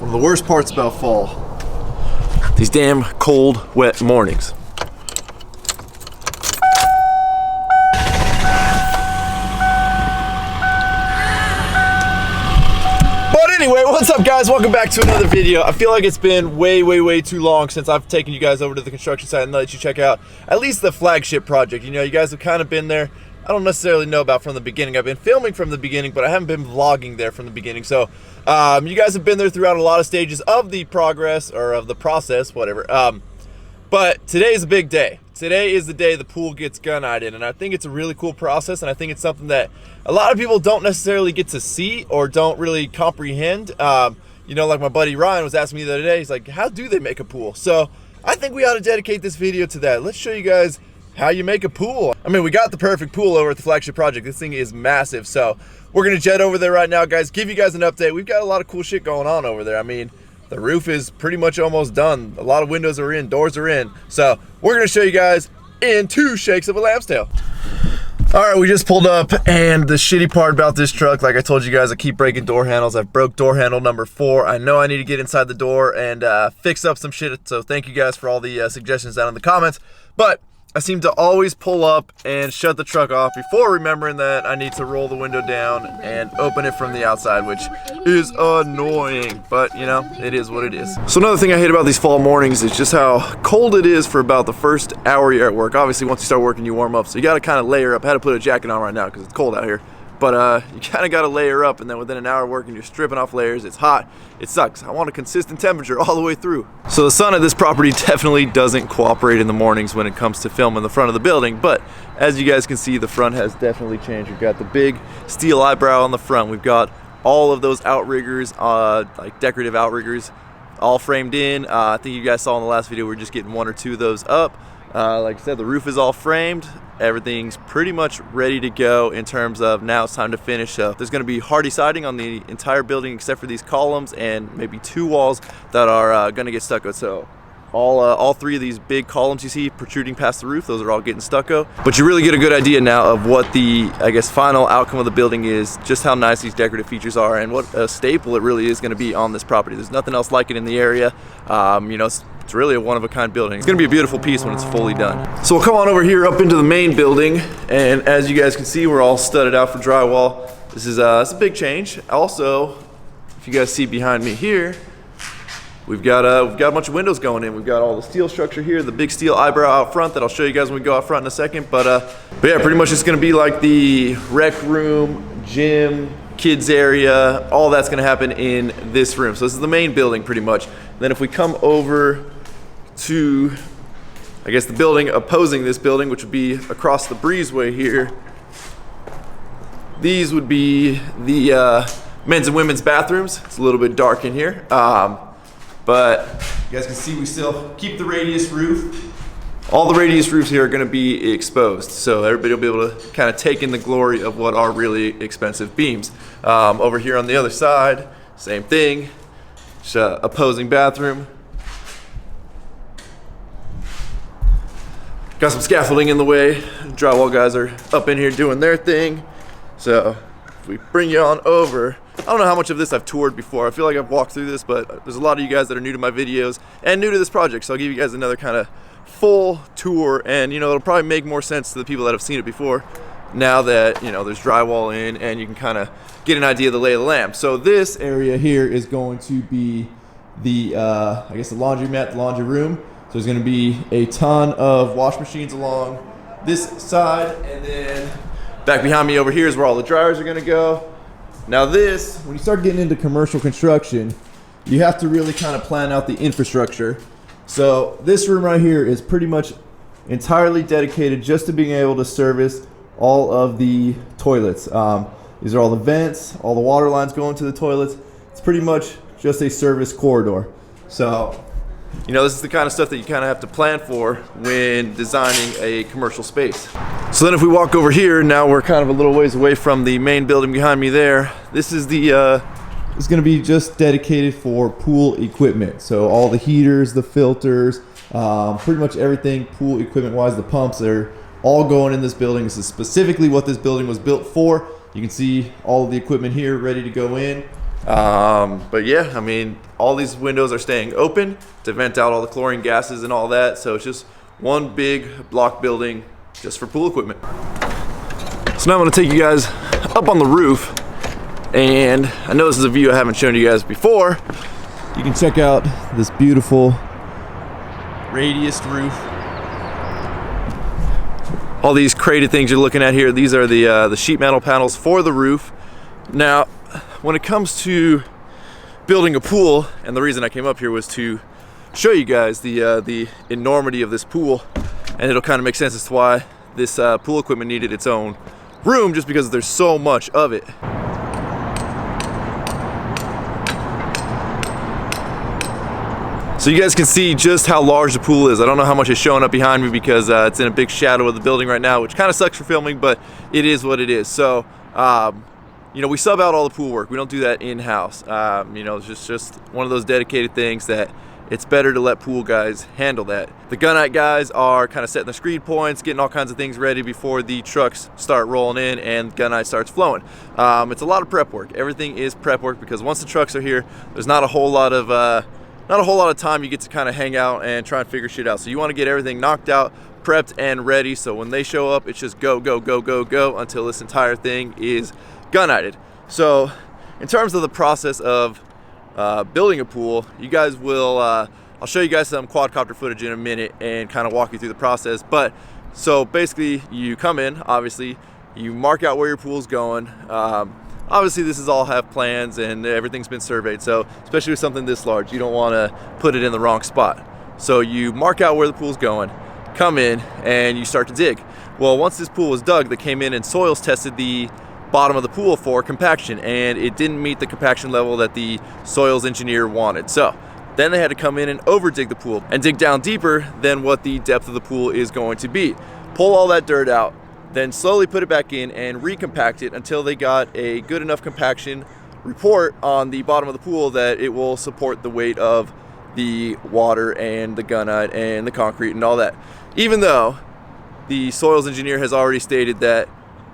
One of the worst parts about fall. These damn cold, wet mornings. Anyway, what's up guys? Welcome back to another video. I feel like it's been way too long since I've taken you guys over to the construction site and let you check out at least the flagship project. You know, you guys have kind of been there. I don't necessarily know about from the beginning. I've been filming from the beginning, but I haven't been vlogging there from the beginning. So you guys have been there throughout a lot of stages of the progress or of the process, whatever. But today is a big day. Today is the day the pool gets gun-eyed, and I think it's a really cool process, and I think it's something that a lot of people don't necessarily get to see or don't really comprehend. You know, like my buddy Ryan was asking me the other day, he's like, how do they make a pool? So I think we ought to dedicate this video to that. Let's show you guys how you make a pool. I mean, we got the perfect pool over at the flagship project. This thing is massive. So we're gonna jet over there right now, guys, give you guys an update. We've got a lot of cool shit going on over there. I mean, the roof is pretty much almost done. A lot of windows are in, doors are in. So we're gonna show you guys in 2 shakes of a lamb's tail. All right, we just pulled up, and the shitty part about this truck, like I told you guys, I keep breaking door handles. I've broke door handle number 4. I know I need to get inside the door and fix up some shit. So thank you guys for all the suggestions down in the comments. But I seem to always pull up and shut the truck off before remembering that I need to roll the window down and open it from the outside, which is annoying, but you know, it is what it is. So another thing I hate about these fall mornings is just how cold it is for about the first hour you're at work. Obviously, once you start working, you warm up, so you gotta kind of layer up. I had to put a jacket on right now because it's cold out here. But you kind of got to layer up, and then within an hour of working, you're stripping off layers. It's hot. It sucks. I want a consistent temperature all the way through. So the sun at this property definitely doesn't cooperate in the mornings when it comes to filming the front of the building. But as you guys can see, the front has definitely changed. We've got the big steel eyebrow on the front. We've got all of those outriggers, like decorative outriggers, all framed in. I think you guys saw in the last video, we're just getting 1 or 2 of those up. Like I said, the roof is all framed. Everything's pretty much ready to go in terms of now it's time to finish up. There's going to be hardy siding on the entire building except for these columns and maybe 2 walls that are going to get stucco. So all 3 of these big columns you see protruding past the roof, those are all getting stucco. But you really get a good idea now of what the, I guess, final outcome of the building is, just how nice these decorative features are and what a staple it really is going to be on this property. There's nothing else like it in the area. You know, it's really a one-of-a-kind building. It's gonna be a beautiful piece when it's fully done. So we'll come on over here up into the main building, and as you guys can see, we're all studded out for drywall. This is it's a big change. Also, if you guys see behind me here, we've got a bunch of windows going in. We've got all the steel structure here, the big steel eyebrow out front that I'll show you guys when we go out front in a second. But yeah, pretty much it's gonna be like the rec room, gym, kids area, all that's gonna happen in this room. So this is the main building pretty much. Then if we come over to, I guess, the building opposing this building, which would be across the breezeway here, these would be the men's and women's bathrooms. It's a little bit dark in here, but you guys can see we still keep the radius roof. All the radius roofs here are going to be exposed, so everybody will be able to kind of take in the glory of what are really expensive beams. Over here on the other side, same thing, just opposing bathroom. Got some scaffolding in the way. Drywall guys are up in here doing their thing. So if we bring you on over, I don't know how much of this I've toured before. I feel like I've walked through this, but there's a lot of you guys that are new to my videos and new to this project. So I'll give you guys another kind of full tour, and you know, it'll probably make more sense to the people that have seen it before now that, you know, there's drywall in and you can kind of get an idea of the lay of the land. So this area here is going to be the, I guess, the laundromat, the laundry room. So there's going to be a ton of wash machines along this side, and then back behind me over here is where all the dryers are going to go. Now this, when you start getting into commercial construction, you have to really kind of plan out the infrastructure. So this room right here is pretty much entirely dedicated just to being able to service all of the toilets. These are all the vents, all the water lines going to the toilets. It's pretty much just a service corridor. So, you know, this is the kind of stuff that you kind of have to plan for when designing a commercial space. So then if we walk over here, now we're kind of a little ways away from the main building behind me there. This is the, it's gonna be just dedicated for pool equipment. So all the heaters, the filters, pretty much everything pool equipment wise, the pumps, they're all going in this building. This is specifically what this building was built for. You can see all of the equipment here ready to go in. But yeah, I mean, all these windows are staying open to vent out all the chlorine gases and all that. So it's just one big block building just for pool equipment. So now I'm gonna take you guys up on the roof, and I know this is a view I haven't shown you guys before. You can check out this beautiful radiused roof. All these crated things you're looking at here, these are the sheet metal panels for the roof. Now, when it comes to building a pool, and the reason I came up here was to show you guys the enormity of this pool, and it'll kind of make sense as to why this pool equipment needed its own room, just because there's so much of it. So you guys can see just how large the pool is. I don't know how much is showing up behind me because it's in a big shadow of the building right now, which kind of sucks for filming, but it is what it is. So, you know, we sub out all the pool work. We don't do that in-house. You know, it's just one of those dedicated things that it's better to let pool guys handle that. The Gunite guys are kind of setting the screed points, getting all kinds of things ready before the trucks start rolling in and Gunite starts flowing. It's a lot of prep work. Everything is prep work because once the trucks are here, there's not a whole lot of time you get to kind of hang out and try and figure shit out. So you want to get everything knocked out, prepped, and ready. So when they show up, it's just go, go, go, go, go until this entire thing is Gunited. So in terms of the process of building a pool, you guys will, I'll show you guys some quadcopter footage in a minute and kind of walk you through the process. But so basically you come in, obviously, you mark out where your pool's going. Obviously this is all have plans and everything's been surveyed, so especially with something this large, you don't want to put it in the wrong spot. So you mark out where the pool's going, come in, and you start to dig. Well, once this pool was dug, they came in and soils tested the bottom of the pool for compaction, and it didn't meet the compaction level that the soils engineer wanted. So then they had to come in and over dig the pool and dig down deeper than what the depth of the pool is going to be. Pull all that dirt out, then slowly put it back in and recompact it until they got a good enough compaction report on the bottom of the pool that it will support the weight of the water and the gunite and the concrete and all that. Even though the soils engineer has already stated that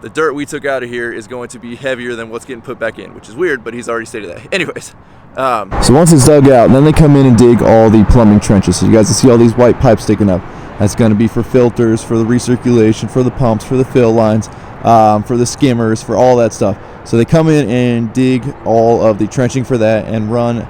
the dirt we took out of here is going to be heavier than what's getting put back in, which is weird, but he's already stated that. Anyways. So once it's dug out, then they come in and dig all the plumbing trenches. So you guys can see all these white pipes sticking up. That's going to be for filters, for the recirculation, for the pumps, for the fill lines, for the skimmers, for all that stuff. So they come in and dig all of the trenching for that and run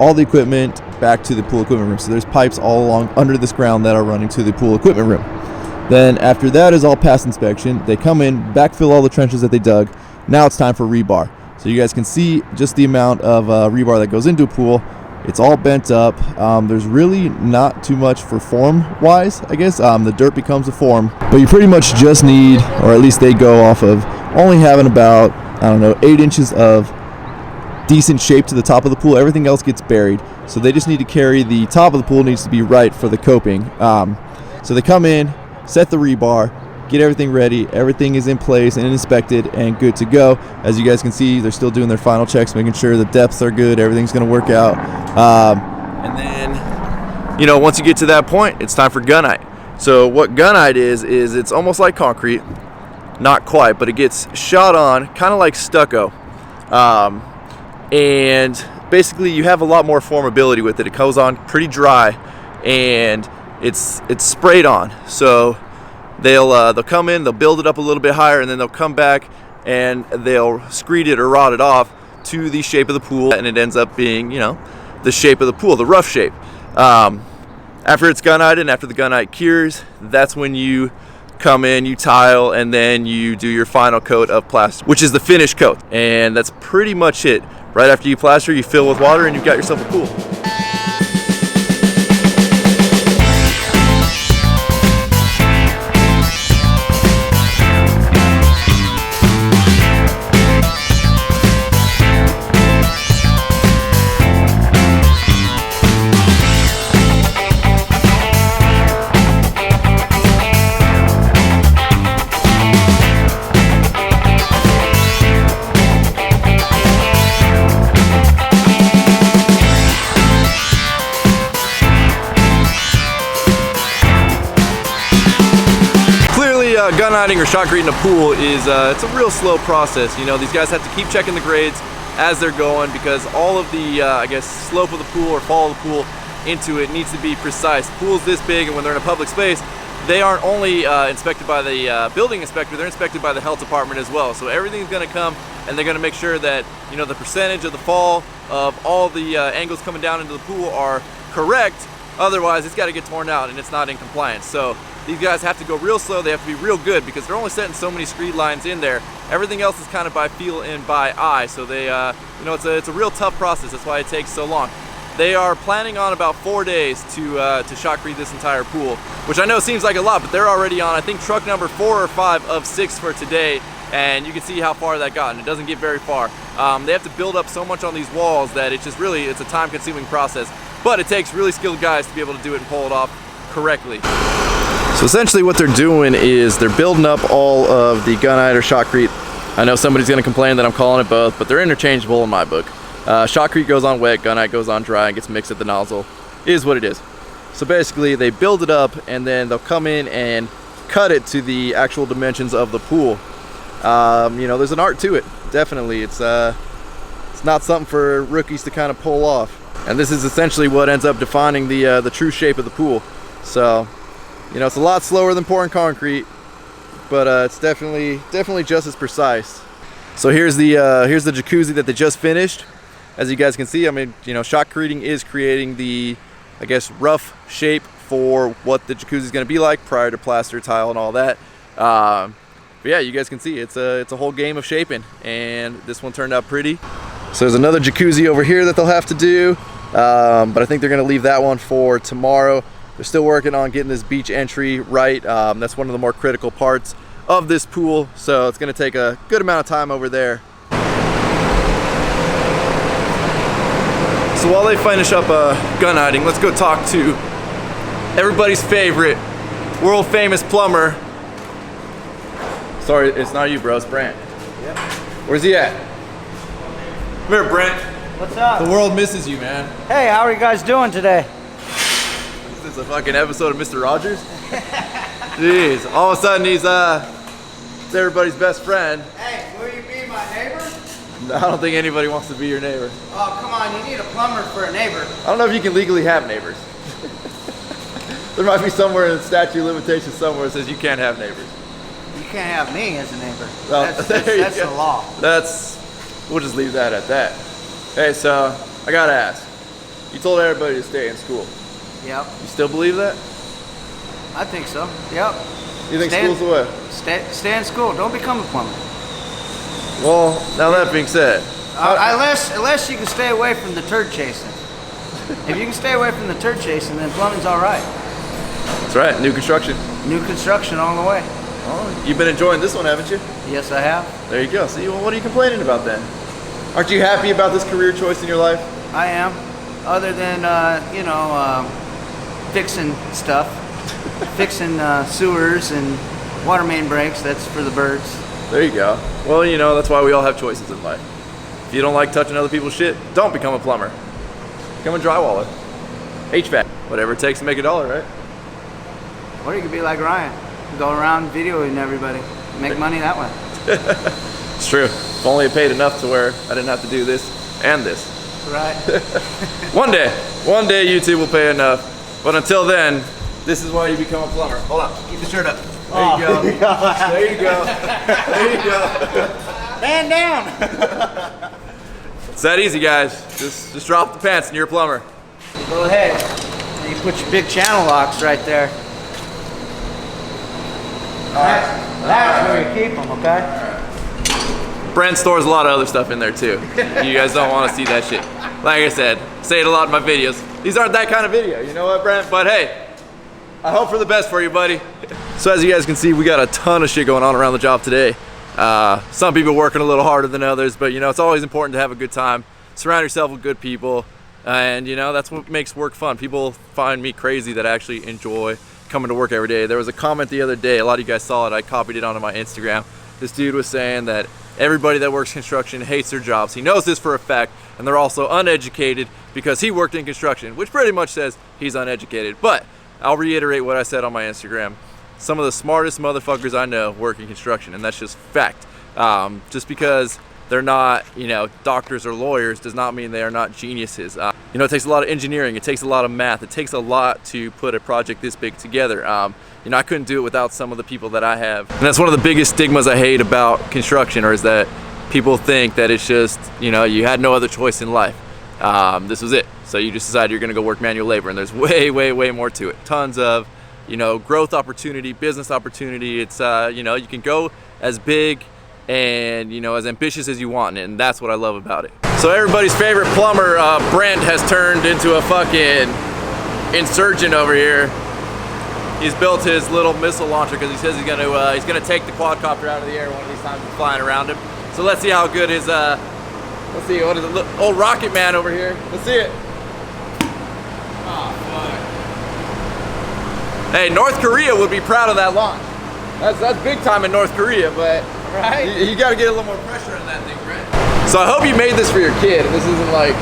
all the equipment back to the pool equipment room. So there's pipes all along under this ground that are running to the pool equipment room. Then after that is all past inspection, they come in, backfill all the trenches that they dug. Now it's time for rebar. So you guys can see just the amount of rebar that goes into a pool. It's all bent up. There's really not too much for form wise, I guess. The dirt becomes a form, but you pretty much just need, or at least they go off of, only having about, I don't know, 8 inches of decent shape to the top of the pool. Everything else gets buried. So they just need to carry, the top of the pool needs to be right for the coping. So they come in, set the rebar, get everything ready, everything is in place and inspected and good to go. As you guys can see, they're still doing their final checks, making sure the depths are good, everything's going to work out. And then, you know, once you get to that point, it's time for gunite. So what gunite is it's almost like concrete, not quite, but it gets shot on kind of like stucco. And basically you have a lot more formability with it. It goes on pretty dry and it's sprayed on. So they'll come in, they'll build it up a little bit higher, and then they'll come back and they'll screed it or rot it off to the shape of the pool, and it ends up being, you know, the shape of the pool, the rough shape. After it's gunite and after the gunite cures, that's when you come in, you tile, and then you do your final coat of plaster, which is the finish coat. And that's pretty much it. Right after you plaster, you fill with water and you've got yourself a pool. Guniting or shotcreting a pool is it's a real slow process. You know, these guys have to keep checking the grades, as they're going, because all of the I guess slope of the pool or fall of the pool into it needs to be precise. The pool's this big, and when they're in a public space, they aren't only inspected by the building inspector, they're inspected by the health department as well. So everything's going to come, and they're going to make sure that, you know, the percentage of the fall of all the angles coming down into the pool are correct. Otherwise, it's got to get torn out, and it's not in compliance. So these guys have to go real slow. They have to be real good, because they're only setting so many screed lines in there. Everything else is kind of by feel and by eye. So they, you know, it's a real tough process. That's why it takes so long. They are planning on about 4 days to shotcrete this entire pool, which I know seems like a lot, but they're already on, I think, truck number 4 or 5 of 6 for today, and you can see how far that got, and it doesn't get very far. They have to build up so much on these walls that it's just really, it's a time-consuming process, but it takes really skilled guys to be able to do it and pull it off correctly. So essentially what they're doing is they're building up all of the gunite or shotcrete. I know somebody's going to complain that I'm calling it both, but they're interchangeable in my book. Shotcrete goes on wet, gunite goes on dry and gets mixed at the nozzle. It is what it is. So basically they build it up, and then they'll come in and cut it to the actual dimensions of the pool. You know, there's an art to it, definitely. It's not something for rookies to kind of pull off. And this is essentially what ends up defining the true shape of the pool. So, you know, it's a lot slower than pouring concrete, but it's definitely just as precise. So here's the jacuzzi that they just finished. As you guys can see, I mean, you know, shotcreting is creating the, I guess, rough shape for what the jacuzzi is going to be like prior to plaster, tile, and all that. But yeah, you guys can see it's a whole game of shaping, and this one turned out pretty. So there's another jacuzzi over here that they'll have to do, but I think they're going to leave that one for tomorrow. They're still working on getting this beach entry right. That's one of the more critical parts of this pool, so it's going to take a good amount of time over there. So while they finish up gun-hiding, let's go talk to everybody's favorite, world famous plumber. Sorry, it's not you, bro, it's Brent. Yep. Where's he at? Come here, Brent. What's up? The world misses you, man. Hey, how are you guys doing today? Is this a fucking episode of Mr. Rogers? Jeez, all of a sudden he's everybody's best friend. Hey, will you be my neighbor? I don't think anybody wants to be your neighbor. Oh, come on, you need a plumber for a neighbor. I don't know if you can legally have neighbors. There might be somewhere in the statute of limitations somewhere that says you can't have neighbors. You can't have me as a neighbor. Well, that's the law. We'll just leave that at that. Hey, so I gotta ask. You told everybody to stay in school. Yep. You still believe that? I think so. Yep. You think school's the way? Stay in school. Don't become a plumber. Well, now that being said, unless you can stay away from the turd chasing. If you can stay away from the turd chasing, then plumbing's all right. that's right. New construction. New construction all the way. Oh, you've been enjoying this one, haven't you? Yes, I have. There you go. See, well, what are you complaining about then? Aren't you happy about this career choice in your life? I am. Other than, you know, fixing stuff. Fixing sewers and water main breaks. That's for the birds. There you go. Well, you know, that's why we all have choices in life. If you don't like touching other people's shit, don't become a plumber. Become a drywaller. HVAC. Whatever it takes to make $1, right? Or you could be like Ryan. Go around videoing everybody. Make money that way. It's true. If only it paid enough to where I didn't have to do this and this. Right. One day YouTube will pay enough. But until then, this is why you become a plumber. Hold on, keep the shirt up. There you go. There you go. There you go. Man down. It's that easy, guys. Just drop the pants and you're a plumber. Go ahead. You put your big channel locks right there. That's where you keep them, okay? Brent stores a lot of other stuff in there too. You guys don't want to see that shit. Like I said, say it a lot in my videos. These aren't that kind of video, you know what, Brent? But hey, I hope for the best for you, buddy. So as you guys can see, we got a ton of shit going on around the job today. Some people working a little harder than others, but you know, it's always important to have a good time. Surround yourself with good people, and you know, that's what makes work fun. People find me crazy that I actually enjoy coming to work every day. There was a comment the other day, a lot of you guys saw it, I copied it onto my Instagram. This dude was saying that everybody that works construction hates their jobs. He knows this for a fact, and they're also uneducated because he worked in construction, which pretty much says he's uneducated. But I'll reiterate what I said on my Instagram. Some of the smartest motherfuckers I know work in construction, and that's just fact. Just because they're not, you know, doctors or lawyers does not mean they are not geniuses. You know, it takes a lot of engineering, it takes a lot of math, it takes a lot to put a project this big together. You know, I couldn't do it without some of the people that I have. And that's one of the biggest stigmas I hate about construction, or is that people think that it's just, you know, you had no other choice in life. This was it. So you just decided you're gonna go work manual labor, and there's way, way, way more to it. Tons of, you know, growth opportunity, business opportunity. It's, you know, you can go as big and, you know, as ambitious as you want, and that's what I love about it. So everybody's favorite plumber, Brent, has turned into a fucking insurgent over here. He's built his little missile launcher because he says he's gonna take the quadcopter out of the air one of these times and flying around him. So let's see how good his, let's see, what is it, old Rocket Man over here. Let's see it. Oh, fuck. Hey, North Korea would be proud of that launch. That's big time in North Korea, but right? You gotta get a little more pressure on that thing, right? So I hope you made this for your kid, and this isn't like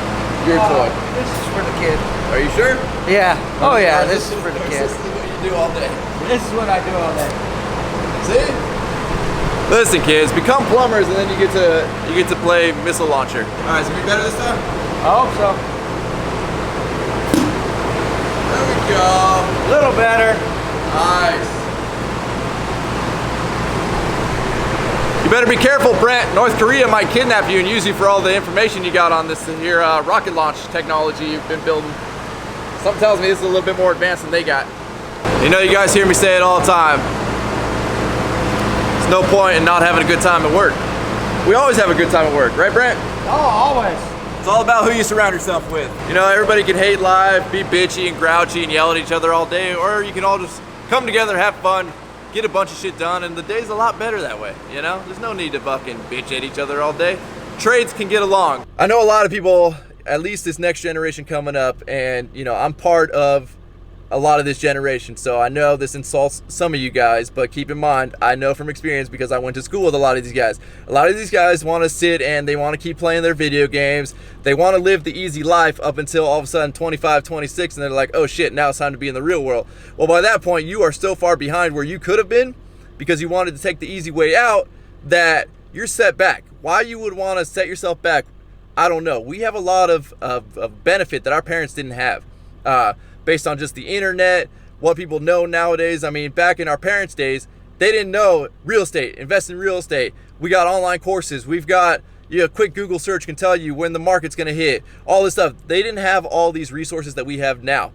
your toy. This is for the kid. Are you sure? Yeah. Oh yeah, this is for the kid. This is what you do all day. This is what I do all day. See? Listen, kids, become plumbers, and then you get to play missile launcher. All right, so be better this time. I hope so. There we go. A little better. Nice. You better be careful, Brent. North Korea might kidnap you and use you for all the information you got on this here rocket launch technology you've been building. Something tells me this is a little bit more advanced than they got. You know, you guys hear me say it all the time. There's no point in not having a good time at work. We always have a good time at work, right, Brent? Oh, always. It's all about who you surround yourself with. You know, everybody can hate life, be bitchy and grouchy and yell at each other all day, or you can all just come together, have fun, get a bunch of shit done, and the day's a lot better that way, you know? There's no need to fucking bitch at each other all day. Trades can get along. I know a lot of people, at least this next generation coming up, and, you know, I'm part of a lot of this generation, so I know this insults some of you guys, but keep in mind, I know from experience because I went to school with a lot of these guys. A lot of these guys want to sit and they want to keep playing their video games. They want to live the easy life up until all of a sudden 25, 26, and they're like, oh shit, now it's time to be in the real world. Well, by that point, you are so far behind where you could have been because you wanted to take the easy way out that you're set back. Why you would want to set yourself back, I don't know. We have a lot of benefit that our parents didn't have. Based on just the internet, what people know nowadays. I mean, back in our parents' days, they didn't know real estate, invest in real estate. We got online courses. We've got, you know, quick Google search can tell you when the market's gonna hit, all this stuff. They didn't have all these resources that we have now.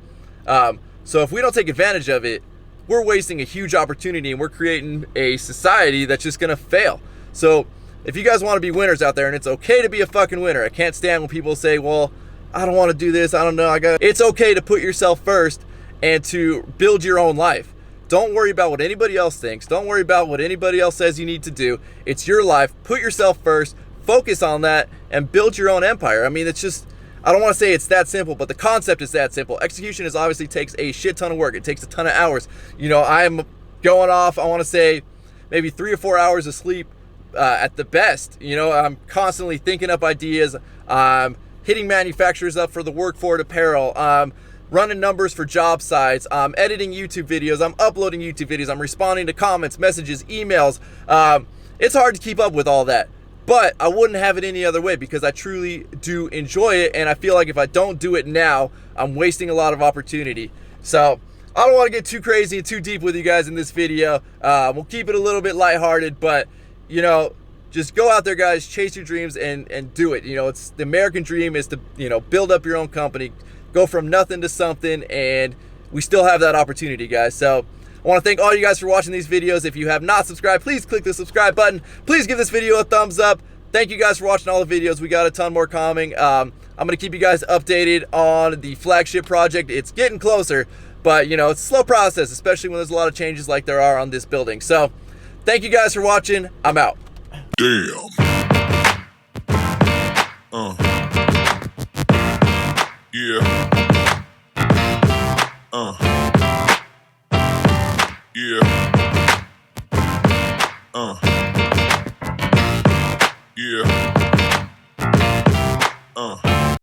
So if we don't take advantage of it, we're wasting a huge opportunity and we're creating a society that's just gonna fail. So if you guys wanna be winners out there, and it's okay to be a fucking winner. I can't stand when people say, well, I don't want to do this, I don't know, it's okay to put yourself first and to build your own life. Don't worry about what anybody else thinks. Don't worry about what anybody else says you need to do. It's your life. Put yourself first, focus on that, and build your own empire. I mean, it's just, I don't want to say it's that simple, but the concept is that simple. Execution is obviously takes a shit ton of work. It takes a ton of hours. You know, I'm going off, I want to say maybe 3 or 4 hours of sleep at the best. You know, I'm constantly thinking up ideas. Hitting manufacturers up for the WORKFORIT apparel, running numbers for job sites, editing YouTube videos, I'm uploading YouTube videos, I'm responding to comments, messages, emails. It's hard to keep up with all that, but I wouldn't have it any other way because I truly do enjoy it, and I feel like if I don't do it now, I'm wasting a lot of opportunity. So I don't want to get too crazy and too deep with you guys in this video. We'll keep it a little bit lighthearted, but, you know, just go out there, guys, chase your dreams and do it. You know, it's the American dream is to, you know, build up your own company, go from nothing to something, and we still have that opportunity, guys. So I want to thank all you guys for watching these videos. If you have not subscribed, please click the subscribe button. Please give this video a thumbs up. Thank you guys for watching all the videos. We got a ton more coming. I'm going to keep you guys updated on the flagship project. It's getting closer, but, you know, it's a slow process, especially when there's a lot of changes like there are on this building. So thank you guys for watching. I'm out. Damn. Yeah. Yeah.